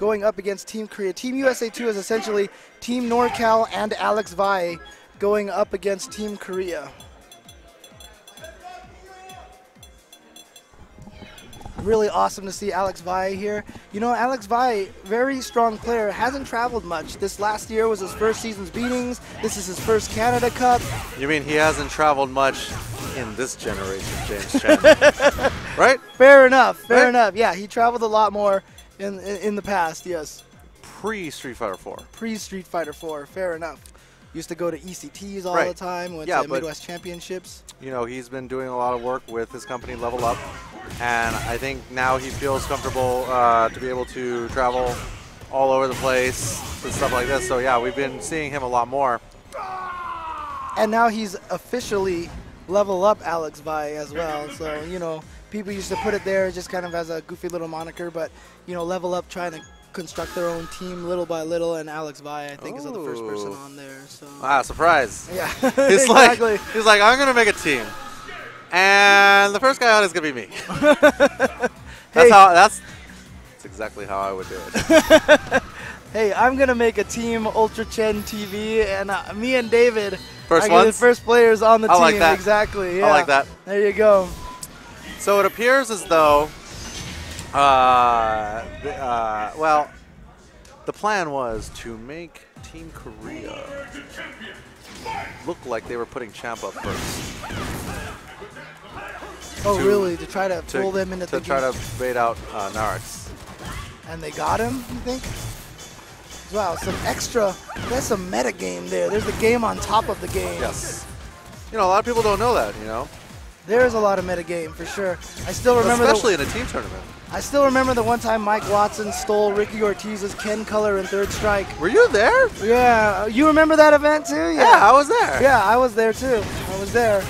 going up against Team Korea. Team USA2 is essentially Team NorCal and Alex Vi going up against Team Korea. Really awesome to see Alex Vi here. You know, Alex Vi, very strong player, hasn't traveled much. This last year was his first season's beatings. This is his first Canada Cup. You mean he hasn't traveled much in this generation, James Chen? Right? Fair enough, fair enough. Yeah, he traveled a lot more in the past, yes. Pre-Street Fighter 4. Pre-Street Fighter 4, fair enough. Used to go to ECTs all the time, went to Midwest Championships. You know, he's been doing a lot of work with his company, Level Up. And I think now he feels comfortable to be able to travel all over the place and stuff like this. So yeah, we've been seeing him a lot more. And now he's officially Level Up Alex Vi as well. So, you know, people used to put it there just kind of as a goofy little moniker, but, you know, Level Up trying to construct their own team little by little, and Alex Vi, I think, is the first person on there. So. Ah, surprise. Yeah, he's exactly. He's like, I'm going to make a team. And the first guy on is going to be me. That's exactly how I would do it. Hey, I'm going to make a team, Ultra Chen TV, and me and David are the first players on the team. I like that. Exactly. Yeah. I like that. There you go. So it appears as though, well, the plan was to make Team Korea look like they were putting Champ up first. Oh, really? To try to pull them into the game? To try to bait out Narix. And they got him, you think? Wow, some extra, there's some meta game there. There's the game on top of the game. Yes. You know, a lot of people don't know that, you know? There's a lot of meta game, for sure. I still remember especially in a team tournament. I still remember the one time Mike Watson stole Ricky Ortiz's Ken Color in Third Strike. Were you there? Yeah. You remember that event, too? Yeah, I was there. Yeah, I was there, too. I was there.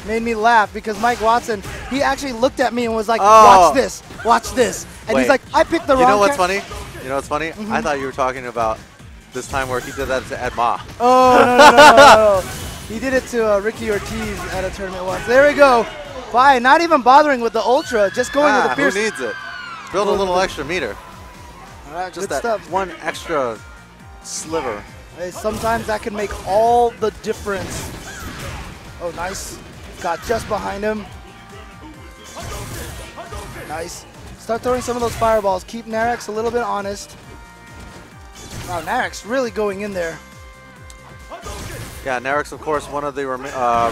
Made me laugh because Mike Watson, he actually looked at me and was like, watch this, watch this. And he's like, I picked the wrong You know what's funny? You know what's funny? Mm-hmm. I thought you were talking about this time where he did that to Ed Ma. Oh, no. He did it to Ricky Ortiz at a tournament once. There we go. Fine, not even bothering with the Ultra, just going with the Fierce. Who needs it? Build a little extra meter. All right, just good that stuff. One extra sliver. Hey, sometimes that can make all the difference. Oh, nice. Got just behind him. Nice. Start throwing some of those fireballs. Keep Narix a little bit honest. Wow, Narix really going in there. Yeah, Narix, of course, one of the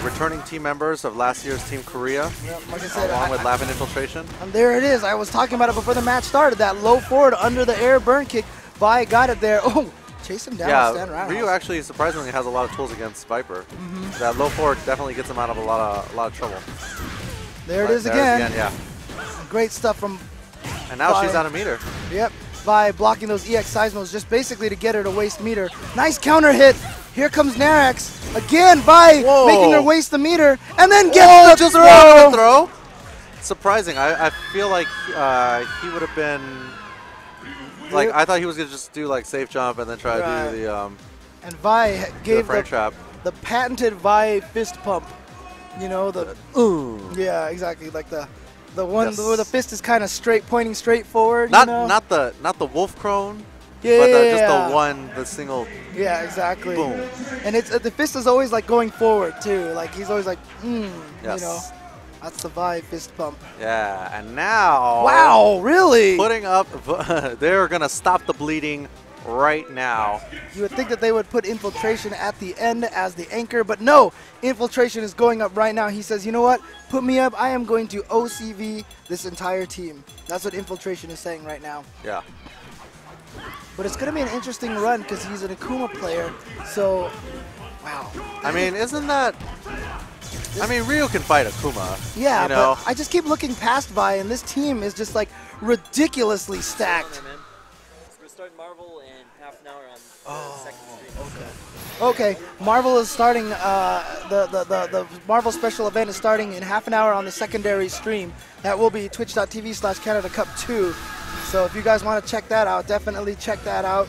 returning team members of last year's Team Korea, like I said, along with Lavin Infiltration. And there it is. I was talking about it before the match started. That low forward under the air burn kick. Vi got it there. Oh, chase him down. Yeah, Ryu actually surprisingly has a lot of tools against Viper. That low forward definitely gets him out of a lot of trouble. There it is again. Yeah. Great stuff from. And now she's out of meter. Yep. By blocking those EX seismos just basically to get her to waste meter. Nice counter hit. Here comes Narix. Again, Vi making her waste the meter. And then gets the throw. Surprising. I feel like he would have been... Like, I thought he was going to just do, like, safe jump and then try to do the... and Vi gave trap. The patented Vi fist pump. You know, the... Yeah, exactly. Like the one where the fist is kind of straight, pointing straight forward. Not the wolf crone. Yeah, but just the single. Yeah, exactly. Boom. And it's the fist is always like going forward too. Like he's always like, Yes. You know, that's the Vi fist pump. Yeah, and now. Wow, really? Putting up, they're gonna stop the bleeding right now. You would think that they would put Infiltration at the end as the anchor, but no, Infiltration is going up right now. He says, you know what, put me up, I am going to OCV this entire team. That's what Infiltration is saying right now. Yeah. But it's going to be an interesting run because he's an Akuma player, so, wow. I mean, isn't that... I mean, Ryu can fight Akuma. Yeah, you know? But I just keep looking past Vi, and this team is just, like, ridiculously stacked. We're starting Marvel in half an hour on the second stream. Okay, Marvel is starting, the Marvel special event is starting in half an hour on the secondary stream. That will be twitch.tv/Canada Cup 2. So if you guys want to check that out, definitely check that out.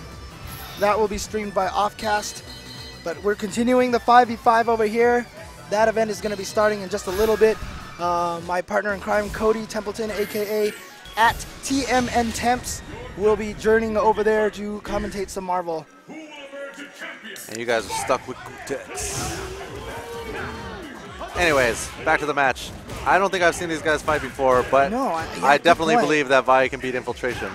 That will be streamed by Offcast. But we're continuing the 5v5 over here. That event is going to be starting in just a little bit. My partner in crime, Cody Templeton, a.k.a. at TMN Temps, will be journeying over there to commentate some Marvel. And you guys are stuck with Gutex. Anyways, back to the match. I don't think I've seen these guys fight before, but No, I definitely believe that Vi can beat Infiltration.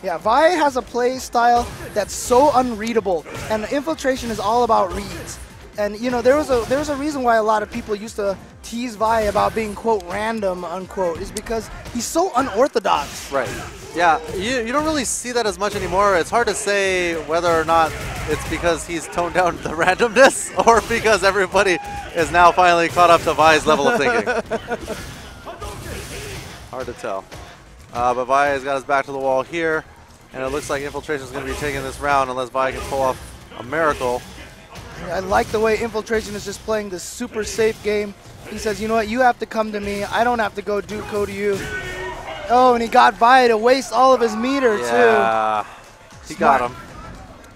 Yeah, Vi has a play style that's so unreadable, and Infiltration is all about reads. And you know, there was a reason why a lot of people used to tease Vi about being quote random unquote, is because he's so unorthodox. Right. Yeah, you don't really see that as much anymore. It's hard to say whether or not it's because he's toned down the randomness or because everybody is now finally caught up to Vi's level of thinking. Hard to tell. But Vi has got his back to the wall here, and it looks like Infiltration is going to be taking this round unless Vi can pull off a miracle. I like the way Infiltration is just playing this super safe game. He says, you know what, you have to come to me. I don't have to go Duco to you. Oh, and he got Vi to waste all of his meter, yeah, too. He got him.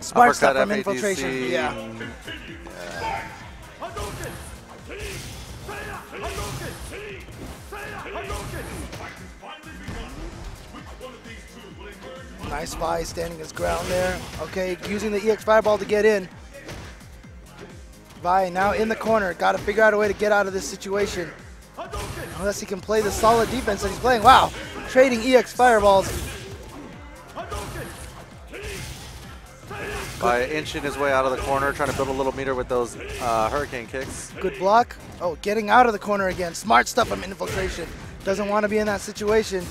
Smart stuff Uppercut from FATC. Infiltration. Yeah. Nice Vi standing his ground there. Okay, using the EX Fireball to get in. Vi now in the corner. Got to figure out a way to get out of this situation. Unless he can play the solid defense that he's playing. Wow, trading EX Fireballs. By inching his way out of the corner, trying to build a little meter with those hurricane kicks. Good block. Oh, getting out of the corner again. Smart stuff from Infiltration. Doesn't want to be in that situation.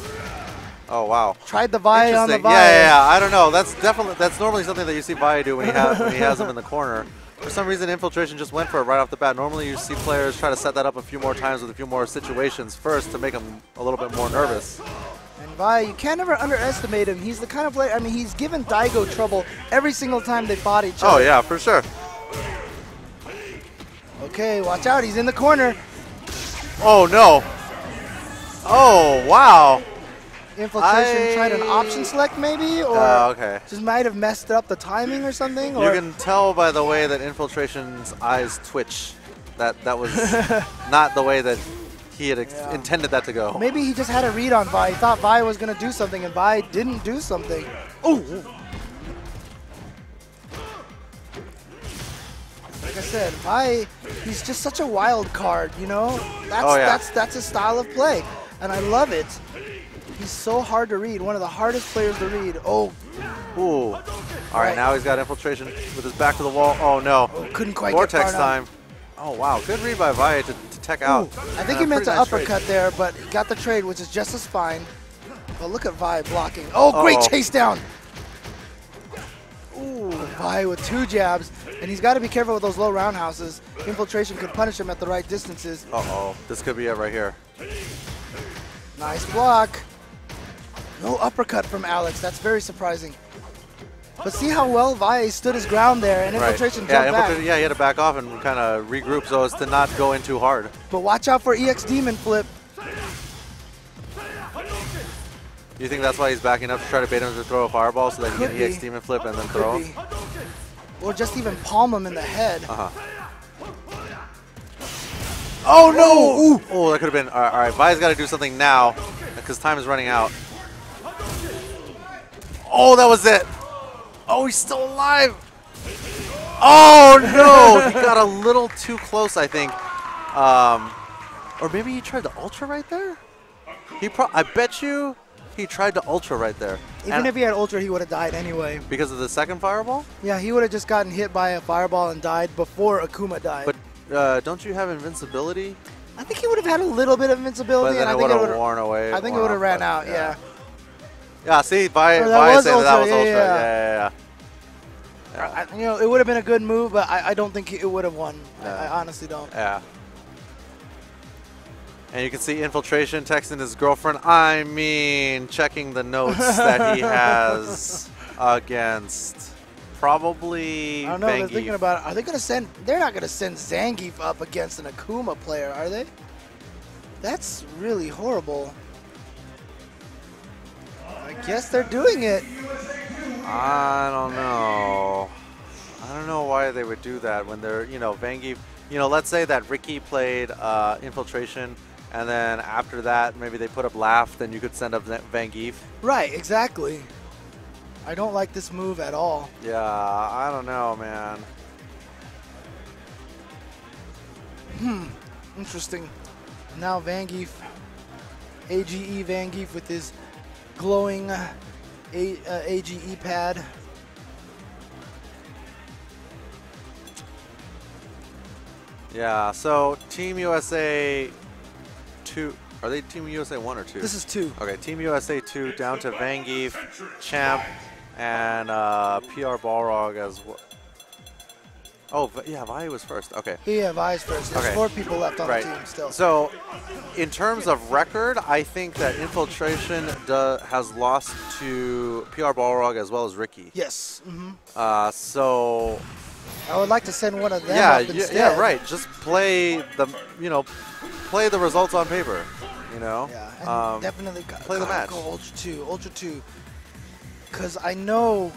Oh wow! Tried the Vi on the Vi. Yeah. I don't know. That's normally something that you see Vi do when he has him in the corner. For some reason, Infiltration just went for it right off the bat. Normally, you see players try to set that up a few more times with a few more situations first to make him a little bit more nervous. And Vi, you can't ever underestimate him. He's the kind of player. I mean, he's given Daigo trouble every single time they fought each other. Oh yeah, for sure. Okay, watch out. He's in the corner. Oh no! Oh wow! Infiltration tried an option select maybe, or okay. just might have messed up the timing or something. You can tell by the way that Infiltration's eyes twitch that was not the way that he had intended that to go. Maybe he just had a read on Vi. He thought Vi was going to do something, and Vi didn't do something. Oh! Like I said, Vi, he's just such a wild card, you know? That's his style of play, and I love it. He's so hard to read, one of the hardest players to read. Oh. Ooh. All right, now he's got Infiltration with his back to the wall. Oh, no. Oh, couldn't quite Vortex get far time. Oh, wow. Good read by Vi to tech out. I think he meant to uppercut there, but he got the trade, which is just as fine. But look at Vi blocking. Oh, great chase down. Ooh, Vi with 2 jabs. And he's got to be careful with those low roundhouses. Infiltration could punish him at the right distances. Uh-oh. This could be it right here. Nice block. No uppercut from Alex. That's very surprising. But see how well Vi stood his ground there, and Infiltration jumped back. Yeah, he had to back off and kind of regroup so as to not go in too hard. But watch out for EX Demon Flip. You think that's why he's backing up to try to bait him to throw a fireball so that he can EX Demon Flip and then throw? Or just even palm him in the head. Uh-huh. Oh, no! Ooh. Oh, that could have been... All right, Vi's got to do something now because time is running out. Oh, that was it. Oh, he's still alive. Oh, no. He got a little too close, I think. Or maybe he tried the Ultra right there? I bet you he tried the Ultra right there. Even if he had Ultra, he would have died anyway. Because of the second fireball? Yeah, he would have just gotten hit by a fireball and died before Akuma died. But don't you have invincibility? I think he would have had a little bit of invincibility. But then it would have worn away. I think it would have ran out, yeah. Yeah, see, Vi said that was Ultra. Yeah. You know, it would have been a good move, but I don't think it would have won. I honestly don't. Yeah. And you can see Infiltration texting his girlfriend. I mean, checking the notes that he has against probably I don't know. Zangief. They're thinking about it. Are they going to send? They're not going to send Zangief up against an Akuma player, are they? That's really horrible. I guess they're doing it. I don't know. I don't know why they would do that when they're, Zangief. Let's say that Ricky played Infiltration, and then after that, maybe they put up Laugh, then you could send up Zangief. Right, exactly. I don't like this move at all. Yeah, I don't know, man. Interesting. Now Vangeef, AGE Vangeef with his glowing AGE pad. Yeah, so Team USA 2, are they Team USA 1 or 2? This is 2. Okay, Team USA 2 down to Vangeef, Champ, and PR Balrog as well. Oh, yeah, Vi was first. Okay. Yeah, Vi's first. There's Okay. 4 people left on Right. the team still. So, in terms of record, I think that Infiltration has lost to PR Balrog as well as Ricky. Yes. So, I would like to send one of them yeah, up instead. yeah, right. Just play the, play the results on paper. Yeah, and definitely play the match. Go Ultra 2, because I know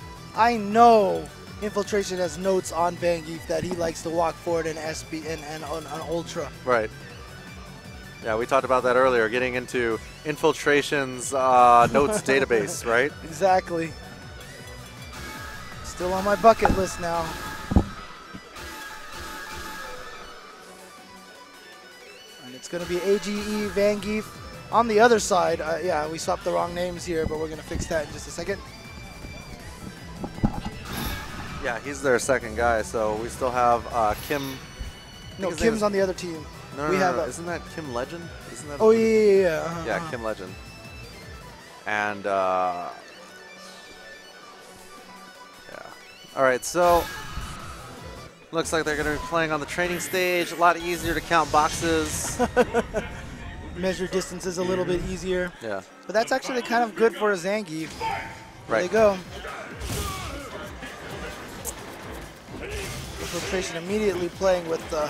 Infiltration has notes on Vangeef that he likes to walk forward in SB and on Ultra. Right. Yeah, we talked about that earlier, getting into Infiltration's notes database, right? Exactly. Still on my bucket list now. And it's going to be AGE Vangeef on the other side. Yeah, we swapped the wrong names here, but we're going to fix that in just a second. Yeah, he's their second guy, so we still have Kim. No, Kim's on the other team. No, we have isn't that Kim Legend? Isn't that? Oh yeah. Yeah, Kim Legend. And yeah. All right, so looks like they're going to be playing on the training stage. A lot easier to count boxes. Measure distances a little bit easier. Yeah. But that's actually kind of good for a Zangief. There Right. they go. Infiltration immediately playing with the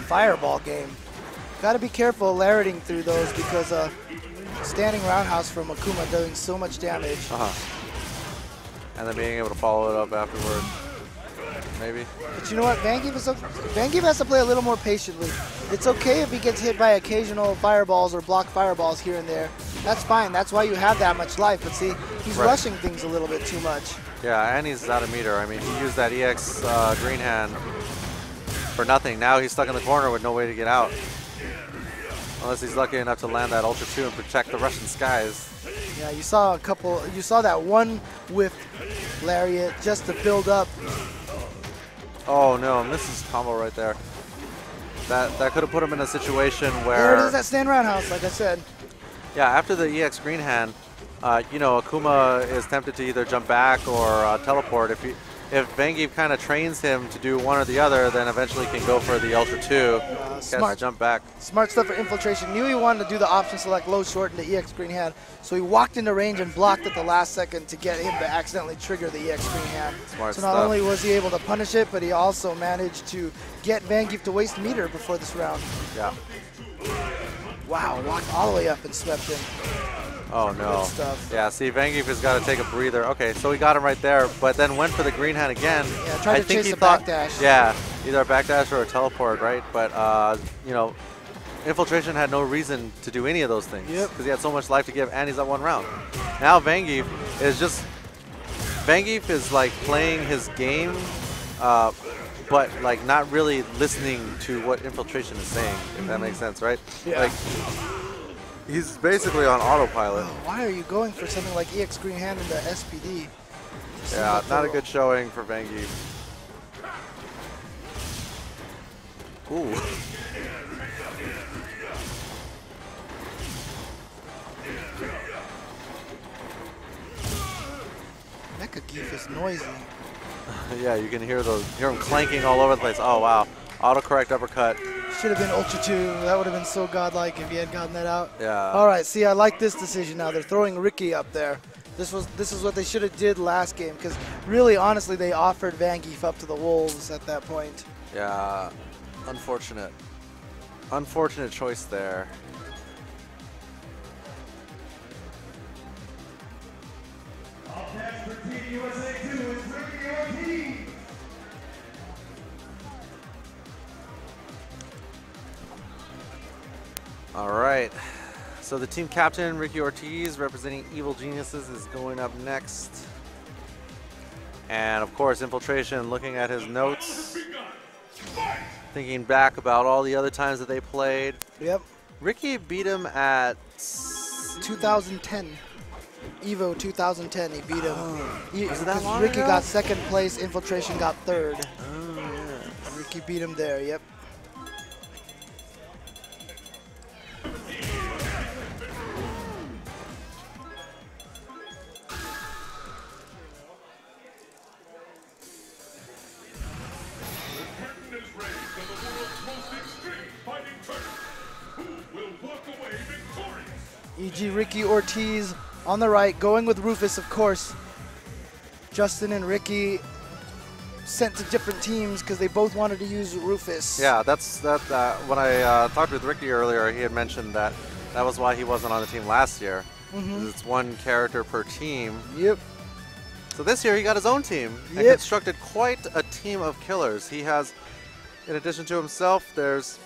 fireball game. Got to be careful larding through those because standing roundhouse from Akuma doing so much damage. And then being able to follow it up afterward, maybe. But you know what? Vangeef has to play a little more patiently. It's okay if he gets hit by occasional fireballs or block fireballs here and there. That's fine. That's why you have that much life. But see, he's rushing things a little bit too much. Yeah, and he's out of meter. I mean, he used that EX green hand for nothing. Now he's stuck in the corner with no way to get out. Unless he's lucky enough to land that Ultra 2 and protect the Russian skies. Yeah, you saw that one whiff lariat just to build up. Oh no, misses combo right there. That could have put him in a situation where... There it is, that stand roundhouse, like I said. Yeah, after the EX green hand, Akuma is tempted to either jump back or teleport. If Vangeef kind of trains him to do one or the other, then eventually can go for the Ultra 2. Smart jump back. Smart stuff for Infiltration. Knew he wanted to do the option select low short into EX green hand, so he walked into range and blocked at the last second to get him to accidentally trigger the EX green hand. Smart so not stuff. only was he able to punish it, but he also managed to get Vangeef to waste meter before this round. Yeah. Wow, walked all the way up and swept him. Oh no. Good stuff. Yeah, see, Vangeef has got to take a breather. Okay, so we got him right there, but then went for the green hand again. Yeah, tried to chase he a thought, backdash. Yeah, either a backdash or a teleport, right? But, Infiltration had no reason to do any of those things. Yep. Because he had so much life to give, and he's at one round. Now Vangeef is like playing his game, but like not really listening to what Infiltration is saying, if that makes sense, right? Yeah. Like, he's basically on autopilot. Oh, why are you going for something like EX green hand into SPD? Yeah, not a good showing for Vangeef. Ooh. Mecha Geef is noisy. Yeah, you can hear him clanking all over the place. Oh wow, autocorrect uppercut. Should have been Ultra 2. That would have been so godlike if he had gotten that out. Yeah. All right, see, I like this decision now. They're throwing Ricky up there. This is what they should have did last game, because really, honestly, they offered Vangeef up to the wolves at that point. Yeah, unfortunate. Unfortunate choice there. All right. So the team captain, Ricky Ortiz, representing Evil Geniuses, is going up next. And of course, Infiltration looking at his notes, thinking back about all the other times that they played. Yep. Ricky beat him at 2010. Evo 2010, he beat him. Was it that long Ricky ago? got second place, Infiltration got third. Oh, yeah. Ricky beat him there, yep. E.G. Ricky Ortiz on the right, going with Rufus, of course. Justin and Ricky sent to different teams because they both wanted to use Rufus. Yeah, when I talked with Ricky earlier, he had mentioned that that was why he wasn't on the team last year. It's one character per team. Yep. So this year he got his own team and Yep. constructed quite a team of killers. He has, in addition to himself, there's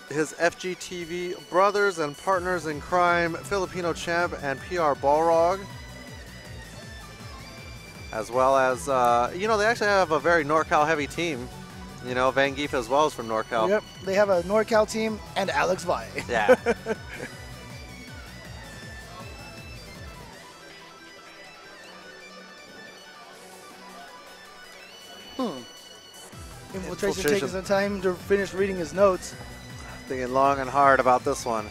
his FGTV brothers and partners in crime, Filipino Champ and PR Balrog. As well as, you know, they actually have a very NorCal heavy team. You know, Van Geef as well is from NorCal. Yep, they have a NorCal team and Alex Valle. Yeah. Infiltration taking some time to finish reading his notes. Thinking long and hard about this one.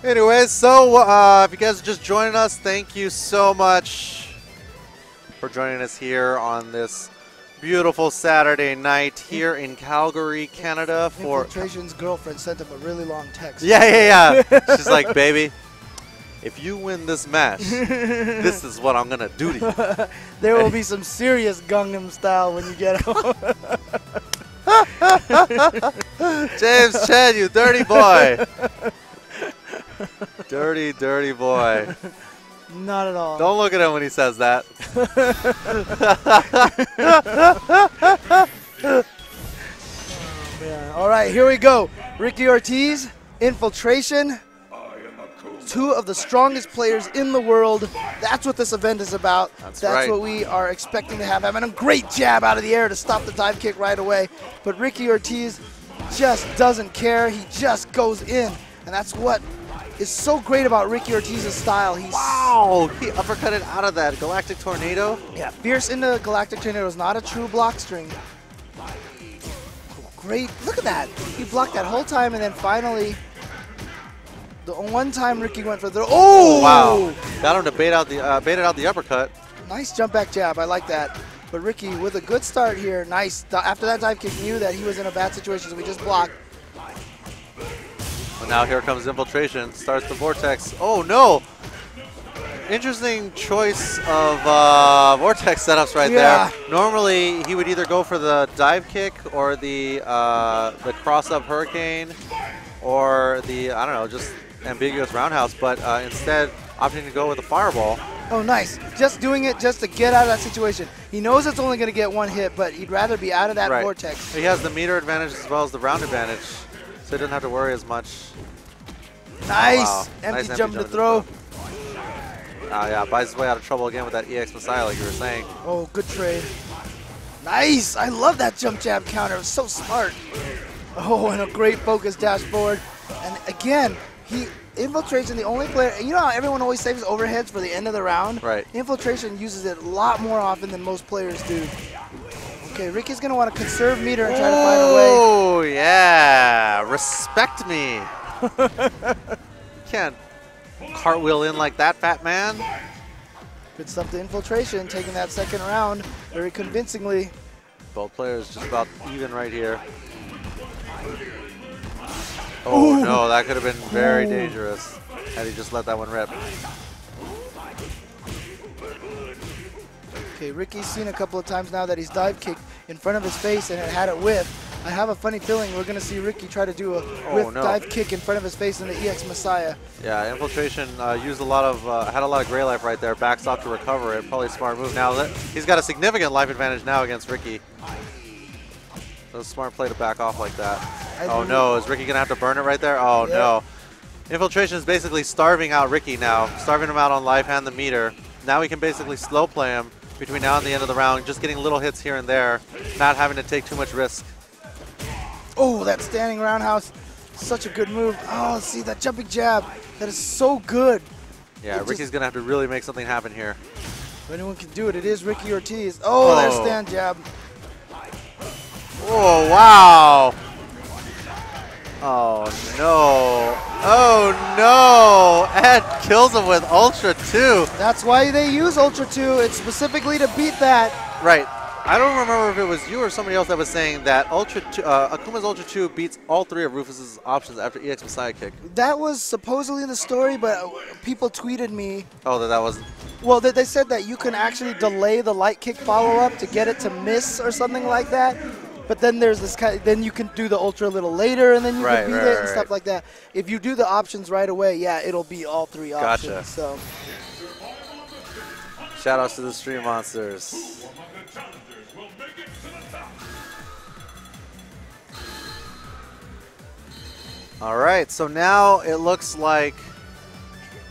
Anyways, so if you guys are just joining us, thank you so much for joining us here on this beautiful Saturday night here in Calgary, Canada. For Infiltration's girlfriend sent him a really long text. yeah. She's like, baby, if you win this match, this is what I'm gonna do to you. There will be some serious Gangnam style when you get home. James Chen, you dirty boy. Dirty, dirty boy. Not at all. Don't look at him when he says that. Yeah. All right, here we go. Ricky Ortiz, Infiltration. Two of the strongest players in the world. That's what this event is about. That's That's right. what we are expecting to have. Having a great jab out of the air to stop the dive kick right away. But Ricky Ortiz just doesn't care. He just goes in. And that's what is so great about Ricky Ortiz's style. He's Wow, he uppercutted out of that Galactic Tornado. yeah, fierce into Galactic Tornado is not a true block string. Great, look at that. He blocked that whole time and then finally, the one time Ricky went for the, oh! Wow, got him to baited out the uppercut. Nice jump back jab, I like that. But Ricky with a good start here, nice. After that dive kick, knew that he was in a bad situation, so we just blocked. And now here comes Infiltration, starts the Vortex. Oh no! Interesting choice of Vortex setups right Yeah. there. Normally he would either go for the dive kick or the cross-up Hurricane or the, I don't know, just ambiguous roundhouse, but instead opting to go with the Fireball. Oh, nice. Just doing it just to get out of that situation. He knows it's only going to get one hit, but he'd rather be out of that Right. Vortex. He has the meter advantage as well as the round advantage, so he doesn't have to worry as much. Nice. Wow. Empty Nice jump to to throw. Yeah, buys his way out of trouble again with that EX Messiah, like you were saying. Oh, good trade. Nice. I love that jump jab counter. It was so smart. Oh, and a great focus dash forward. And again, Infiltration, the only player, you know how everyone always saves overheads for the end of the round? Right. Infiltration uses it a lot more often than most players do. Okay, Ricky's going to want to conserve meter and try to find a way. Oh, yeah. Respect me. Can't cartwheel in like that, fat man. Good stuff to Infiltration, taking that second round very convincingly. Both players just about even right here. Oh, no, that could have been very dangerous had he just let that one rip. Okay, Ricky's seen a couple of times now that he's dive kicked in front of his face and it had it whiff. I have a funny feeling we're going to see Ricky try to do a whiff dive kick in front of his face in the EX Messiah. Yeah, Infiltration used had a lot of gray life right there, backs off to recover it. Probably a smart move. Now he's got a significant life advantage now against Ricky. That was a smart play to back off like that. I Oh do- no, is Ricky going to have to burn it right there? Oh Yeah. no. Infiltration is basically starving out Ricky now, starving him out on life and the meter. Now we can basically slow play him between now and the end of the round, just getting little hits here and there, not having to take too much risk. Oh, that standing roundhouse. Such a good move. Oh, see that jumping jab. That is so good. Yeah, It Ricky's going to have to really make something happen here. If anyone can do it, it is Ricky Ortiz. Oh, there's stand jab. Oh, wow. Oh, no. Oh, no. Ed kills him with Ultra 2. That's why they use Ultra 2. It's specifically to beat that. Right. I don't remember if it was you or somebody else that was saying that Akuma's Ultra 2 beats all three of Rufus's options after EX Messiah kick. That was supposedly the story, but people tweeted me. Oh, that wasn't. Well, they said that you can actually delay the light kick follow-up to get it to miss or something like that. But then there's this kind. Then you can do the Ultra a little later, and then you can beat it and stuff like that. If you do the options right away, yeah, it'll be all three options. Gotcha. So. Shout outs to the Stream Monsters. All right, so now it looks like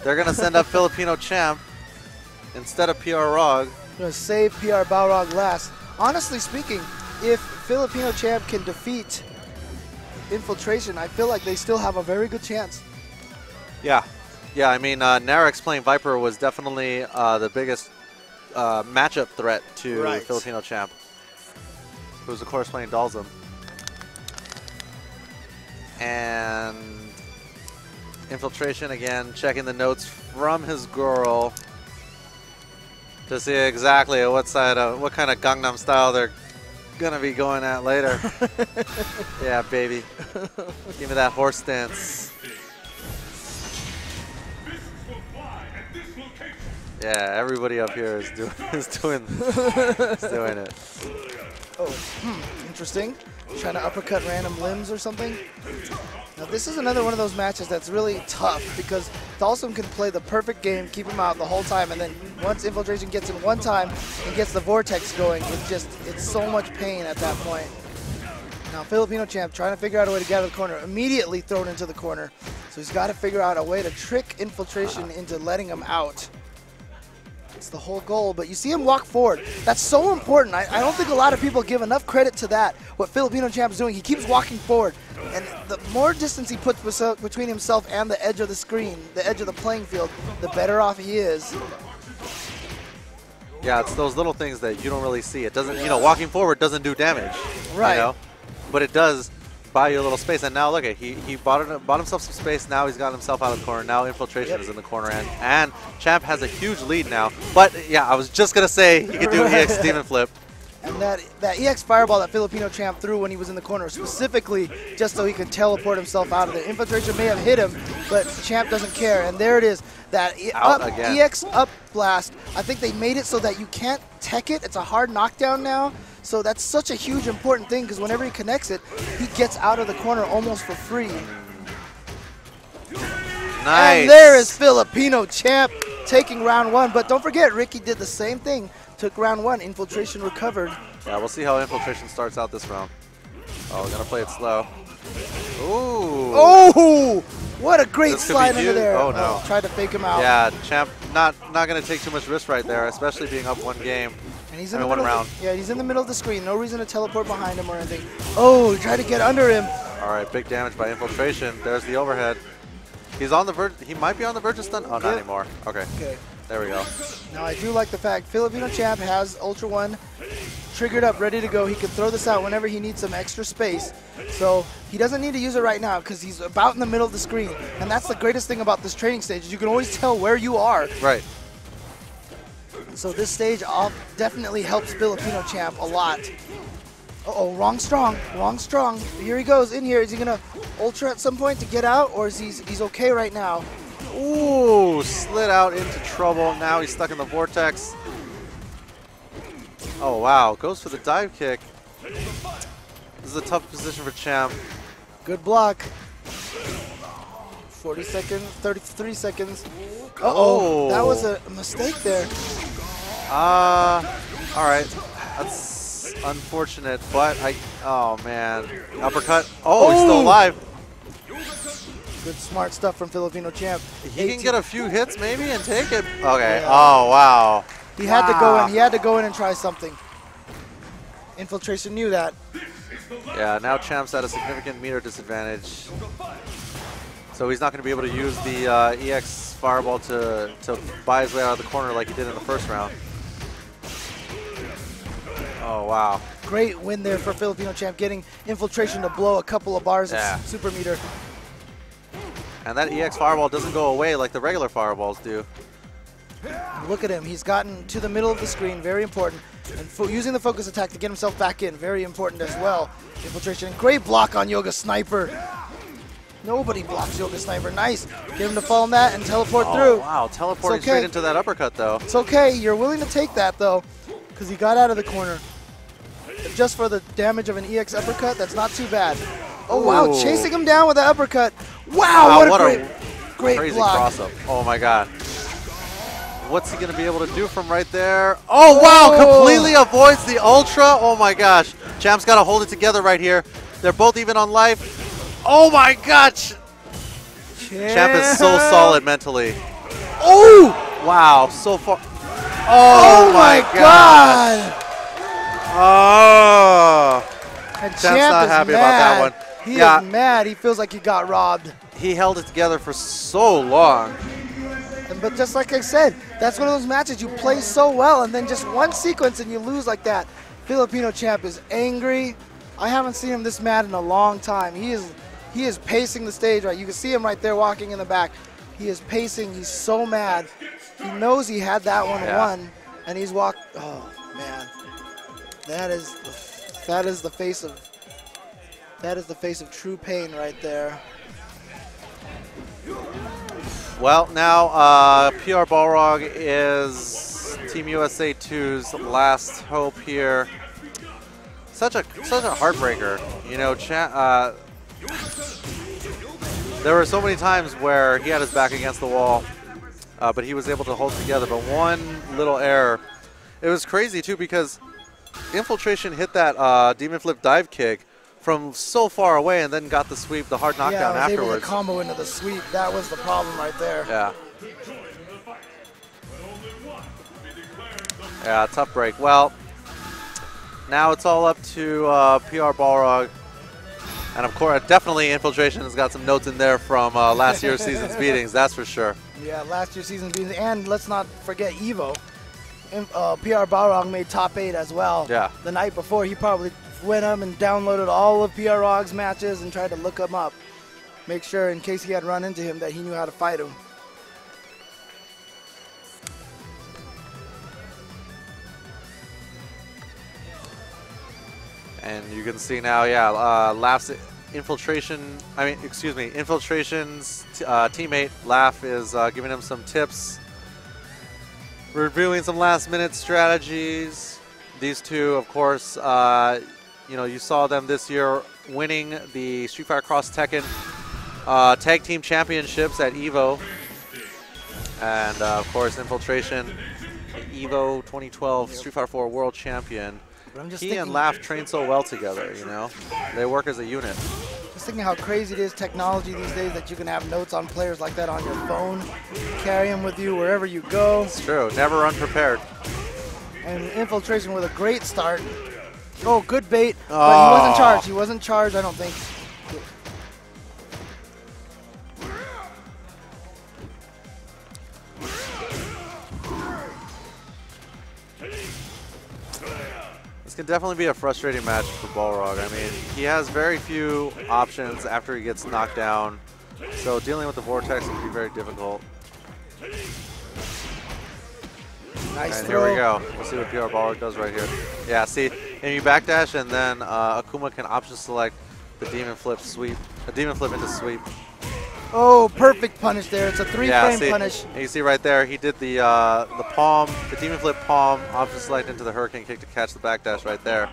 they're going to send up Filipino Champ instead of PR Rog. Gonna save PR Balrog last. Honestly speaking, if Filipino Champ can defeat Infiltration, I feel like they still have a very good chance. Yeah. Yeah, I mean, Narex playing Viper was definitely the biggest matchup threat to Filipino Champ, who's of course playing Dalsum. And Infiltration again, checking the notes from his girl to see exactly what side of, what kind of Gangnam Style they're gonna be going at later. Yeah, baby. Give me that horse dance. Yeah, everybody up here is doing it. Oh, interesting. Trying to uppercut random limbs or something. Now this is another one of those matches that's really tough because Dalsum can play the perfect game, keep him out the whole time, and then once Infiltration gets in one time and gets the vortex going, it's so much pain at that point. Now Filipino Champ trying to figure out a way to get out of the corner, immediately thrown into the corner. So he's got to figure out a way to trick Infiltration into letting him out. It's the whole goal, but you see him walk forward. That's so important. I don't think a lot of people give enough credit to that, what Filipino Champ's doing. He keeps walking forward, and the more distance he puts between himself and the edge of the screen, the edge of the playing field, the better off he is. Yeah, it's those little things that you don't really see. It doesn't, you know, walking forward doesn't do damage, Right. You know, but it does buy you a little space. And now look at he bought himself some space. Now he's got himself out of the corner. Now Infiltration is in the corner, and Champ has a huge lead now. But yeah, I was just gonna say he could do EX Demon Flip. And that EX Fireball that Filipino Champ threw when he was in the corner, specifically just so he could teleport himself out of there. Infiltration may have hit him, but Champ doesn't care. And there it is, that EX up blast. I think they made it so that you can't tech it. It's a hard knockdown now. So that's such a huge important thing because whenever he connects it, he gets out of the corner almost for free. Nice. And there is Filipino Champ taking round one. But don't forget, Ricky did the same thing. Took round one. Infiltration recovered. Yeah, we'll see how Infiltration starts out this round. Oh, we're gonna play it slow. Ooh. Oh! What a great This could slide be under huge. there. Oh, no. Tried to fake him out. Yeah, Champ not gonna take too much risk right there, especially being up one game. And he's in I the mean, middle. one round. Yeah, he's in the middle of the screen. No reason to teleport behind him or anything. Oh, he tried to get under him. All right, big damage by Infiltration. There's the overhead. He's on the verge. He might be on the verge of stun. Oh, not anymore. Okay. Okay. There we go. Now I do like the fact Filipino Champ has Ultra 1 triggered up, ready to go. He can throw this out whenever he needs some extra space. So he doesn't need to use it right now because he's about in the middle of the screen. And that's the greatest thing about this training stage is you can always tell where you are. Right. So this stage definitely helps Filipino Champ a lot. Uh-oh, wrong strong, wrong strong. Here he goes in here. Is he gonna Ultra at some point to get out, or is he's okay right now? Ooh, slid out into trouble. Now he's stuck in the vortex. Oh, wow. Goes for the dive kick. This is a tough position for Champ. Good block. 40 seconds, 33 seconds. Uh-oh, that was a mistake there. All right. That's unfortunate, but oh man, uppercut. Oh, he's still alive. Good smart stuff from Filipino champ. He can get a few hits maybe and take it. Okay. Yeah. Oh wow. He had to go in. He had to go in and try something. Infiltration knew that. Yeah. Now Champ's at a significant meter disadvantage, so he's not going to be able to use the EX fireball to buy his way out of the corner like he did in the first round. Oh wow. Great win there for Filipino champ, getting Infiltration to blow a couple of bars of super meter. And that EX fireball doesn't go away like the regular fireballs do. Look at him. He's gotten to the middle of the screen. Very important. And using the focus attack to get himself back in. Very important as well. Infiltration. Great block on Yoga Sniper. Nobody blocks Yoga Sniper. Nice. Get him to fall on that and teleport through. Wow. Teleporting straight into that uppercut, though. It's okay. You're willing to take that, though, because he got out of the corner. Just for the damage of an EX uppercut, that's not too bad. Oh, wow. Chasing him down with the uppercut. Wow, what a great crazy block. cross-up. Oh, my God. What's he going to be able to do from right there? Oh, wow. Completely avoids the Ultra. Oh, my gosh. Champ's got to hold it together right here. They're both even on life. Oh, my gosh. Champ is so solid mentally. Oh! Wow, so far. Oh, my God. Oh. And Champ's Champ not is happy mad. about that one. He is mad. He feels like he got robbed. He held it together for so long. But just like I said, that's one of those matches you play so well, and then just one sequence and you lose like that. Filipino champ is angry. I haven't seen him this mad in a long time. He is pacing the stage right. You can see him right there walking in the back. He is pacing. He's so mad. He knows he had that one won, and he's walked. Oh man, that is the face of true pain right there. Well, now PR Balrog is Team USA 2's last hope here. Such a heartbreaker, you know. There were so many times where he had his back against the wall, but he was able to hold together. But one little error, it was crazy too, because Infiltration hit that Demon Flip dive kick from so far away and then got the sweep, the hard knockdown afterwards. Able to combo into the sweep. That was the problem right there. Yeah. Yeah, tough break. Well, now it's all up to PR Balrog. And of course, definitely Infiltration has got some notes in there from last year's season's beatings, that's for sure. Yeah, last year's season's beatings. And let's not forget Evo. PR Balrog made top 8 as well. Yeah. The night before, he probably went up and downloaded all of PR Balrog's matches and tried to look him up. Make sure, in case he had run into him, that he knew how to fight him. And you can see now, Laugh's Infiltration's teammate, Laugh, is giving him some tips, reviewing some last-minute strategies. These two, of course, you saw them this year winning the Street Fighter Cross Tekken Tag Team Championships at EVO. And, of course, Infiltration, EVO 2012 Street Fighter 4 World Champion. He and Laugh train so well together, you know? They work as a unit. Just thinking how crazy it is, technology these days, that you can have notes on players like that on your phone, carry them with you wherever you go. It's true, never unprepared. And Infiltration with a great start. Oh, good bait, but he wasn't charged. He wasn't charged, I don't think. This can definitely be a frustrating match for Balrog. I mean, he has very few options after he gets knocked down, so dealing with the Vortex can be very difficult. Nice and throw. Here we go. We'll see what PR Balrog does right here. Yeah, see, and you backdash, and then Akuma can option select the Demon Flip sweep, a Demon Flip into sweep. Oh, perfect punish there. It's a 3-frame punish. And you see right there, he did the palm, the Demon Flip palm, option select into the Hurricane Kick to catch the backdash right there.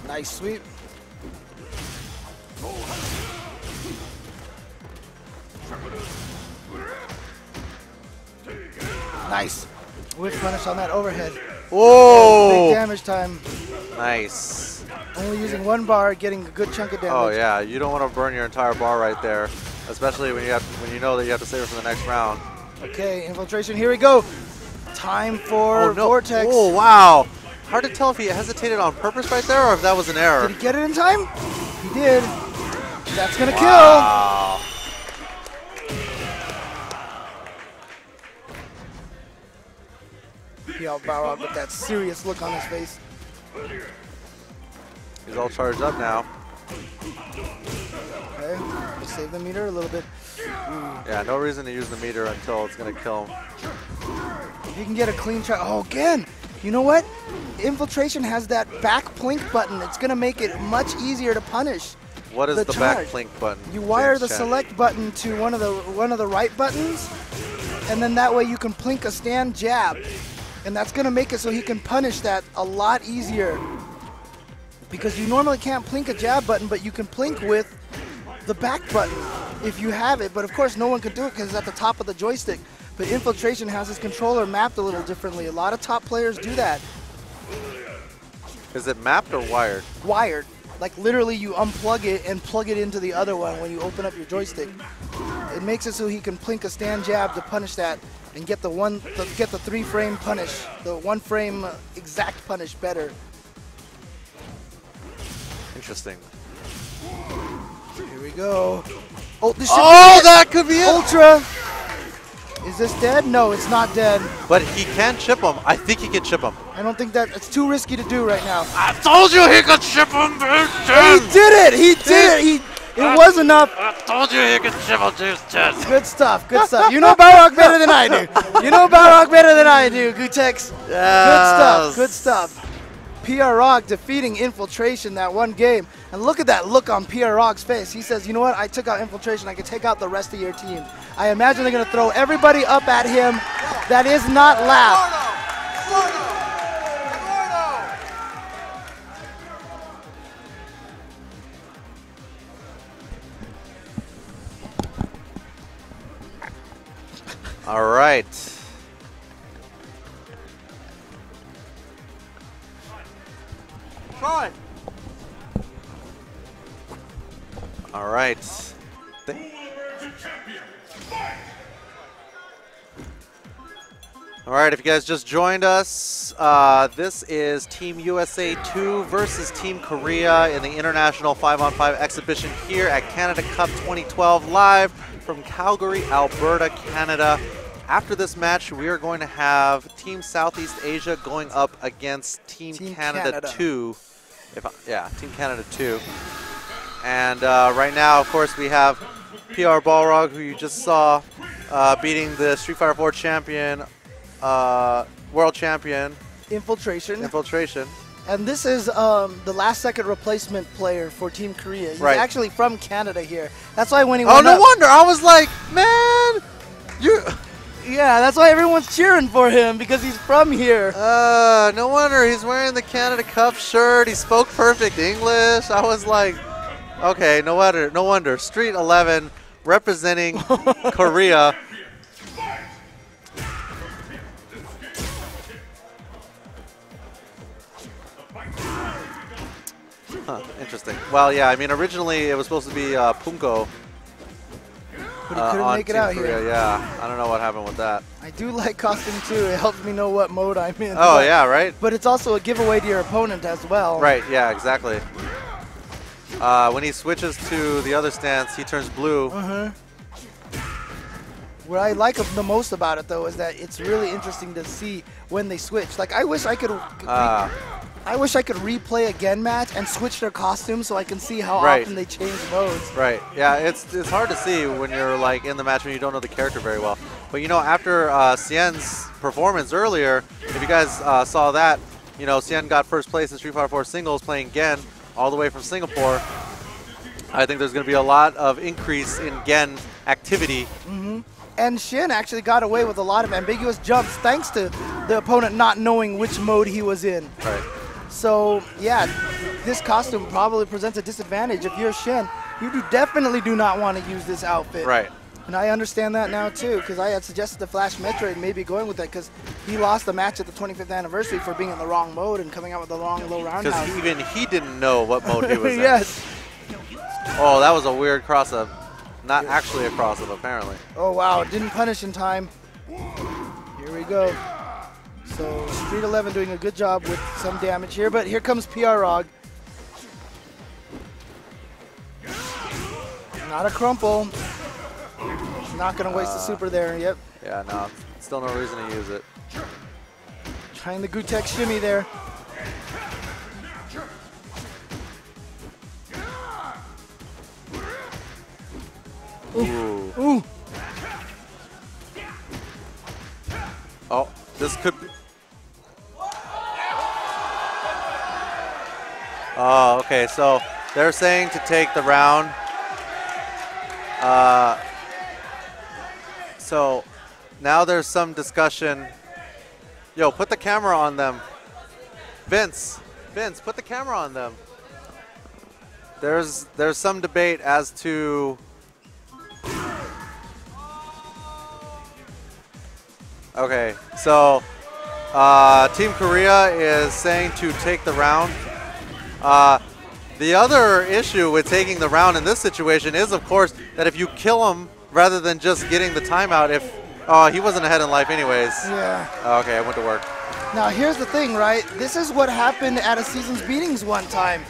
Nice sweep. Nice. Whip punish on that overhead. Whoa! Big damage time. Nice. Only using one bar, getting a good chunk of damage. Oh yeah, you don't want to burn your entire bar right there, especially when you know that you have to save it for the next round. Okay, infiltration. Here we go. Time for Vortex. Oh wow! Hard to tell if he hesitated on purpose right there or if that was an error. Did he get it in time? He did. That's gonna Wow. kill. Balrog with that serious look on his face. He's all charged up now. Okay, save the meter a little bit. Yeah, no reason to use the meter until it's gonna kill him. If you can get a clean try. Oh, again. You know what? Infiltration has that back plink button. It's gonna make it much easier to punish. What is the back charge. plink button? You wire the James Chen? select button to one of the right buttons, and then that way you can plink a stand jab, and that's gonna make it so he can punish that a lot easier. Because you normally can't plink a jab button, but you can plink with the back button if you have it. But of course, no one could do it because it's at the top of the joystick. But Infiltration has his controller mapped a little differently. A lot of top players do that. Is it mapped or wired? Wired. Like literally you unplug it and plug it into the other one when you open up your joystick. It makes it so he can plink a stand jab to punish that and get the 3-frame punish, the 1-frame exact punish better. Interesting. Here we go. Oh, this should that could be it. Ultra. Is this dead? No, it's not dead. But he can chip him. I think he can chip him. I don't think it's too risky to do right now. I told you he could chip him, He did it! He did it! It was enough. I told you he could chip him, James Chen. Good stuff, good stuff. You know Balrog better than I do. You know Balrog better than I do, Gutex. Yes. Good stuff. PR Rog defeating Infiltration that one game. And look at that look on PR Rog's face. He says, you know what, I took out Infiltration, I can take out the rest of your team. I imagine they're going to throw everybody up at him. That is not laugh. All right. Try. All right. All right, if you guys just joined us, this is Team USA2 versus Team Korea in the International 5-on-5 exhibition here at Canada Cup 2012, live from Calgary, Alberta, Canada. After this match, we are going to have Team Southeast Asia going up against Team Canada 2. Team Canada 2. And right now, of course, we have PR Balrog, who you just saw, beating the Street Fighter 4 champion, world champion. Infiltration. And this is the last-second replacement player for Team Korea. He's actually from Canada here. That's why when he went no wonder. I was like, man, you... Yeah, that's why everyone's cheering for him, because he's from here. No wonder. He's wearing the Canada Cup shirt. He spoke perfect English. I was like, okay, no wonder. Street 11 representing Korea. Huh, interesting. Well, yeah, I mean, originally it was supposed to be Punko. But he couldn't make it out here. Yeah, I don't know what happened with that. I do like costume too. It helps me know what mode I'm in. Oh, yeah, right? But it's also a giveaway to your opponent as well. Right, yeah, exactly. When he switches to the other stance, he turns blue. What I like the most about it, though, is that it's really interesting to see when they switch. Like, I wish I could replay a Gen match and switch their costumes so I can see how often they change modes. Right. Yeah, it's hard to see when you're like in the match when you don't know the character very well. But you know, after Cien's performance earlier, if you guys saw that, you know, Cien got first place in Street Fighter 4 singles playing Gen all the way from Singapore. I think there's going to be a lot of increase in Gen activity. And Shin actually got away with a lot of ambiguous jumps thanks to the opponent not knowing which mode he was in. Right. So, yeah, this costume probably presents a disadvantage if you're Shin. You definitely do not want to use this outfit. Right. And I understand that now too, because I had suggested to Flash Metroid maybe going with that, because he lost the match at the 25th anniversary for being in the wrong mode and coming out with the wrong low roundhouse. Because even he didn't know what mode he was in. Yes. Oh, that was a weird cross-up. Not actually a cross-up, apparently. Oh, wow. Didn't punish in time. Here we go. So Street 11 doing a good job with some damage here, but here comes PR Rog. Not a crumple. Not going to waste the super there. Yep. Yeah, no. Still no reason to use it. Trying the Gutek shimmy there. Ooh. Ooh. Oh, this could be. Oh, okay. So they're saying to take the round. So now there's some discussion. Yo, put the camera on them. Vince, put the camera on them. There's some debate as to. Okay, so Team Korea is saying to take the round. The other issue with taking the round in this situation is, of course, that if you kill him rather than just getting the timeout, if he wasn't ahead in life anyways. Yeah. Okay, I went to work. Now here's the thing, right? This is what happened at a Seasons Beatings one time.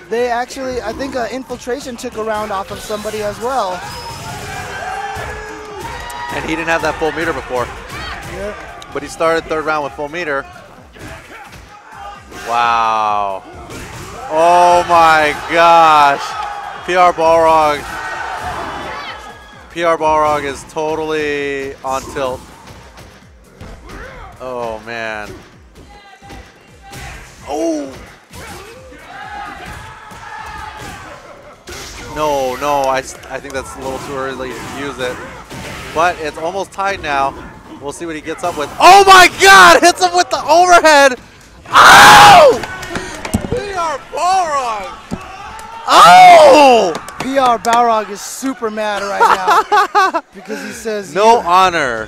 They actually, I think Infiltration took a round off of somebody as well. And he didn't have that full meter before. Yep. But he started third round with full meter. Wow. Oh my gosh. PR Balrog is totally on tilt. Oh man. Oh. No, I think that's a little too early to use it. But it's almost tied now. We'll see what he gets up with. Oh my god! Hits him with the overhead! Oh! PR Balrog! Oh! PR Balrog is super mad right now because he says no honor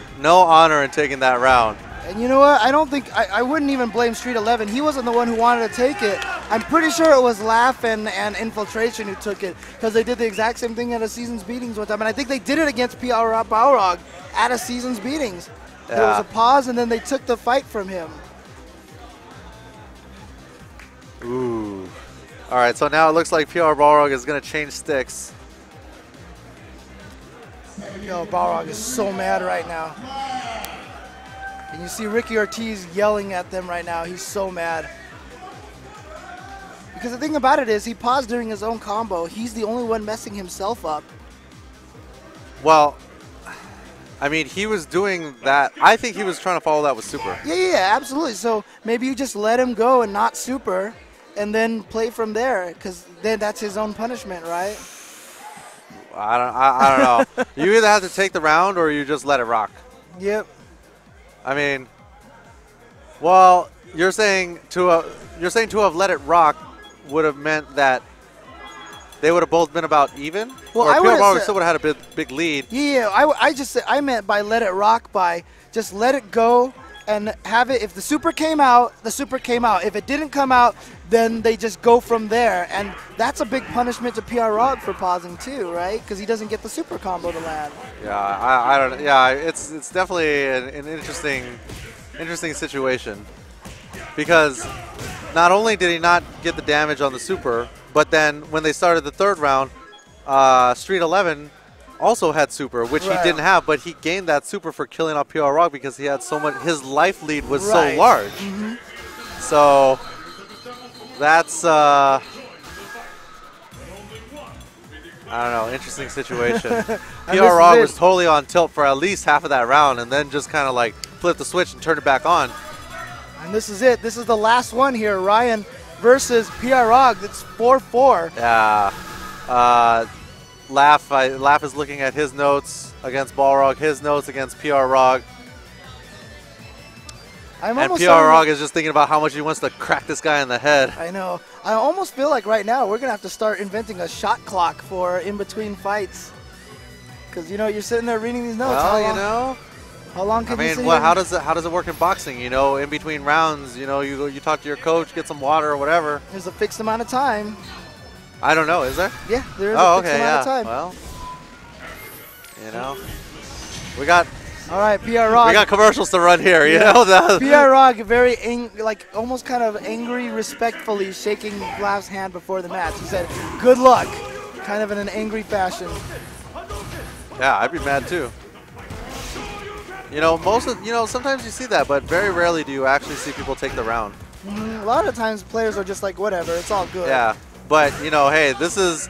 in taking that round. And you know what? I don't think I wouldn't even blame Street 11. He wasn't the one who wanted to take it. I'm pretty sure it was Laugh and Infiltration who took it, because they did the exact same thing at a Seasons Beatings one time, and I think they did it against PR Balrog at a Seasons Beatings. Yeah. There was a pause, and then they took the fight from him. Ooh. All right, so now it looks like PR Balrog is going to change sticks. Yo, Balrog is so mad right now. And you see Ricky Ortiz yelling at them right now. He's so mad. Because the thing about it is, he paused during his own combo. He's the only one messing himself up. Well, I mean, he was doing that. I think he was trying to follow that with super. Yeah, absolutely. So maybe you just let him go and not super, and then play from there, because then that's his own punishment, right? I don't know. You either have to take the round or you just let it rock. Yep. I mean, well, you're saying to have let it rock would have meant that they would have both been about even. Well, or I PR would still would have had a big lead. Yeah, I meant by let it rock by just let it go and have it. If the super came out, the super came out. If it didn't come out, then they just go from there, and that's a big punishment to PR Rog for pausing too, right? Because he doesn't get the super combo to land. Yeah, I don't. Yeah, it's definitely an interesting situation, because not only did he not get the damage on the super, but then when they started the third round, Street 11 also had super, which he didn't have, but he gained that super for killing off PR Rog because he had so much. His life lead was so large. Mm-hmm. So that's I don't know, interesting situation. PR Rog was totally on tilt for at least half of that round, and then just kind of like flipped the switch and turned it back on. And this is it. This is the last one here. Ryan versus PR Rog. It's 4-4. Yeah. Laugh is looking at his notes against Balrog, his notes against PR Rog. I'm And almost PR starting Rog to- is just thinking about how much he wants to crack this guy in the head. I know. I almost feel like right now we're going to have to start inventing a shot clock for in between fights. Because, you know, you're sitting there reading these notes. Well, how long, you know, how long can I you mean, sit well, here? how does it work in boxing? You know, in between rounds, you know, you talk to your coach, get some water or whatever. There's a fixed amount of time. I don't know, is there? Yeah, there is Oh, a fixed okay, amount yeah. of time. Well, you know, we got All right, PR Rog. commercials to run here. You Yeah. know, the, PR Rog very like almost kind of angry, respectfully shaking Laugh's hand before the match. He said, "Good luck," kind of in an angry fashion. yeah, I'd be mad too. You know, sometimes you see that, but very rarely do you actually see people take the round. A lot of times players are just like, whatever, it's all good. Yeah, but you know, hey, this is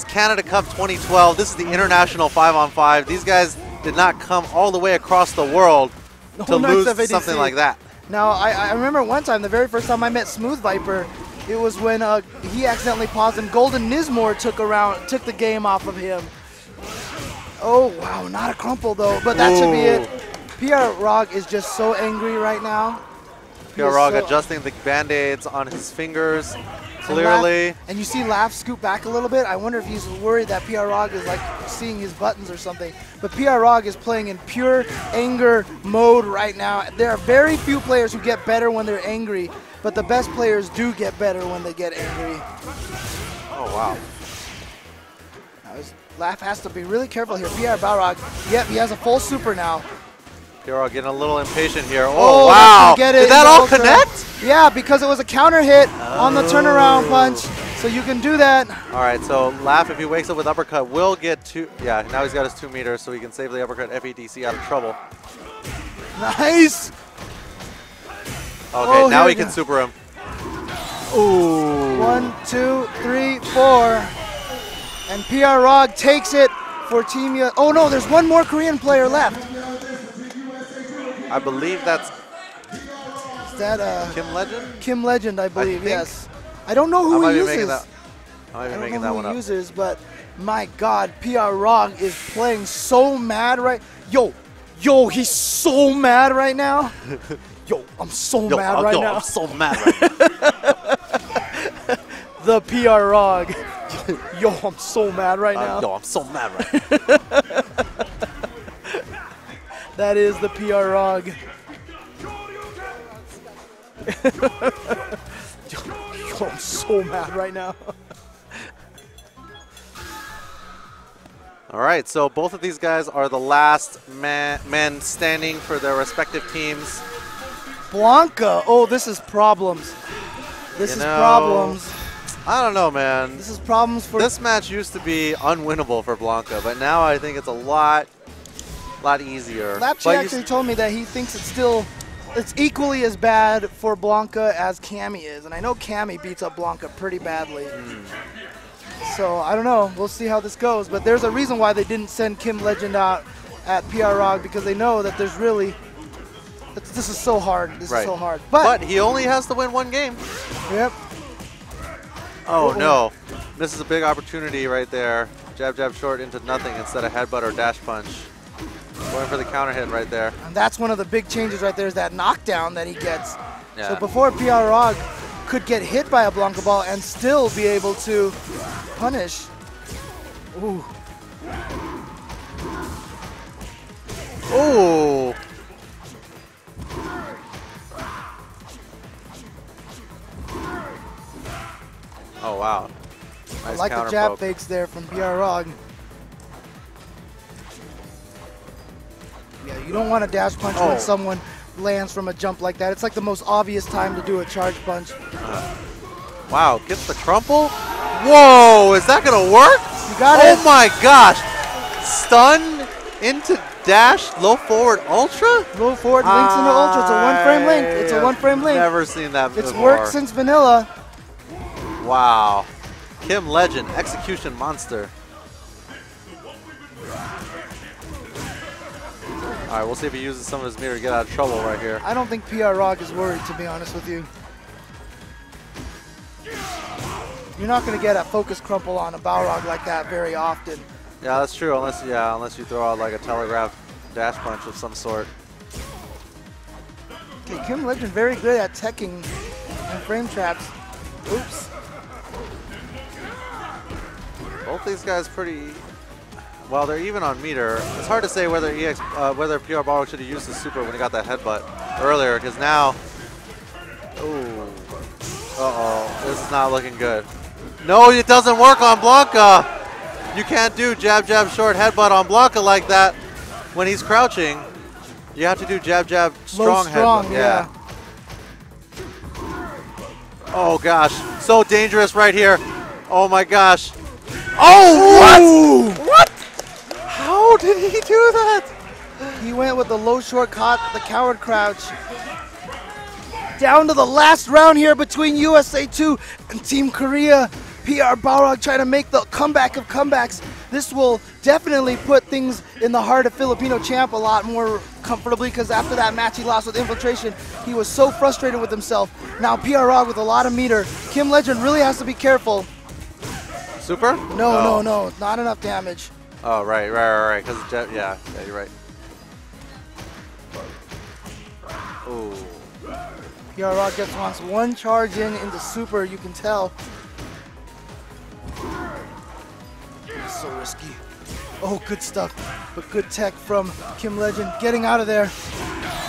Canada Cup 2012. This is the international 5-on-5. These guys did not come all the way across the world to nice lose of ADC. something like that. Now, I remember one time, the very first time I met Smooth Viper, it was when he accidentally paused and Golden Nismore took the game off of him. Oh, wow, not a crumple though, but that should be it. PR Rog is just so angry right now. He PR is Rog so- adjusting the band-aids on his fingers, and clearly. Laugh, and you see Laugh scoot back a little bit. I wonder if he's worried that PR Rog is like seeing his buttons or something. But PR Rog is playing in pure anger mode right now. There are very few players who get better when they're angry, but the best players do get better when they get angry. Oh, wow. Laugh has to be really careful here. PR Balrog, yep, he has a full super now. PR Rog getting a little impatient here. Oh, Oh, that's wow. gonna get it Did that in the all ultra. connect? Yeah, because it was a counter hit on the turnaround punch. So you can do that. All right, so Laugh, if he wakes up with uppercut, will get 2. Yeah, now he's got his 2 meters, so he can save the uppercut FEDC out of trouble. Nice. Okay, Oh, now here he we can go. super him. Ooh. 1, 2, 3, 4. And PR Rog takes it for Team USA. Oh no, there's one more Korean player left. I believe that's Is that Kim Legend? Kim Legend, I believe, think. yes. I don't know I who might he be making uses. that. I might I be don't making know that who one he up. uses, but my God, PR Rog is playing so mad right. Yo, he's so mad right now. Yo, I'm so mad right now. I'm so mad right now. The PR Rog. Yo, I'm so mad right now. Yo, I'm so mad right now. That is the PR Rog. Yo, I'm so mad right now. All right, so both of these guys are the last men standing for their respective teams. Blanca. Oh, this is problems. This You is know, problems. I don't know, man. This is problems for. This match used to be unwinnable for Blanca, but now I think it's a lot easier. Lapchi But you actually told me that he thinks it's equally as bad for Blanca as Cammy is, and I know Cammy beats up Blanca pretty badly. So I don't know. We'll see how this goes. But there's a reason why they didn't send Kim Legend out at PR Rog, because they know that there's really this is so hard. This is so hard. But he only has to win one game. Yep. Oh no, this is a big opportunity right there. Jab, jab, short into nothing instead of headbutt or dash punch. Going for the counter hit right there. And that's one of the big changes right there, is that knockdown that he gets. Yeah. So before PR Rog could get hit by a Blanca ball and still be able to punish. Ooh. Ooh. Oh wow. I Nice like the counter jab poke. fakes there from PR Rog. Yeah, you don't want to dash punch when someone lands from a jump like that. It's like the most obvious time to do a charge punch. Wow, gets the crumple. Whoa, is that gonna work? You got Oh it. my gosh. Stun into dash, low forward ultra? Low forward links into ultra. It's a one-frame link. It's a one-frame link. Never seen that It's before. worked since vanilla. Wow. Kim Legend, execution monster. All right, we'll see if he uses some of his meter to get out of trouble right here. I don't think PR Rog is worried, to be honest with you. You're not going to get a focus crumple on a Balrog like that very often. Yeah, that's true, unless you throw out like a telegraph dash punch of some sort. Exactly. Kim Legend very good at teching and frame traps. Oops. Both these guys pretty. Well, they're even on meter. It's hard to say whether whether PR Balrog should have used the super when he got that headbutt earlier, because now. Ooh. This is not looking good. No, it doesn't work on Blanca. You can't do jab, jab, short headbutt on Blanca like that when he's crouching. You have to do jab, jab, strong headbutt. Yeah. Oh gosh, so dangerous right here. Oh my gosh. Oh, what? What? How did he do that? He went with the low short, caught the coward crouch. Down to the last round here between USA2 and Team Korea. PR Balrog trying to make the comeback of comebacks. This will definitely put things in the heart of Filipino champ a lot more comfortably, because after that match he lost with Infiltration, he was so frustrated with himself. Now PR Balrog with a lot of meter. Kim Legend really has to be careful. Super? No, not enough damage. Oh, right. Because yeah, you're right. Ooh. PR Balrog just wants one charge in the super, you can tell. So risky. Oh, good stuff. But good tech from Kim Legend. Getting out of there.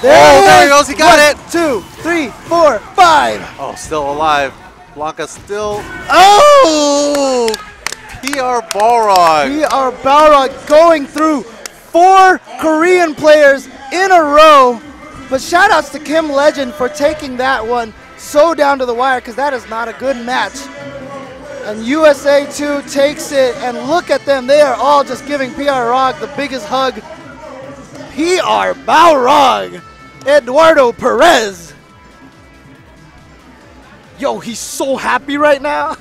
There he goes. He got it. 2, 3, 4, 5. Oh, still alive. Blanca still. Oh! PR Balrog. PR Balrog going through 4 Korean players in a row. But shout outs to Kim Legend for taking that one so down to the wire, because that is not a good match. And USA2 takes it, and look at them. They are all just giving PR Balrog the biggest hug. PR Balrog, Eduardo Perez. Yo, he's so happy right now.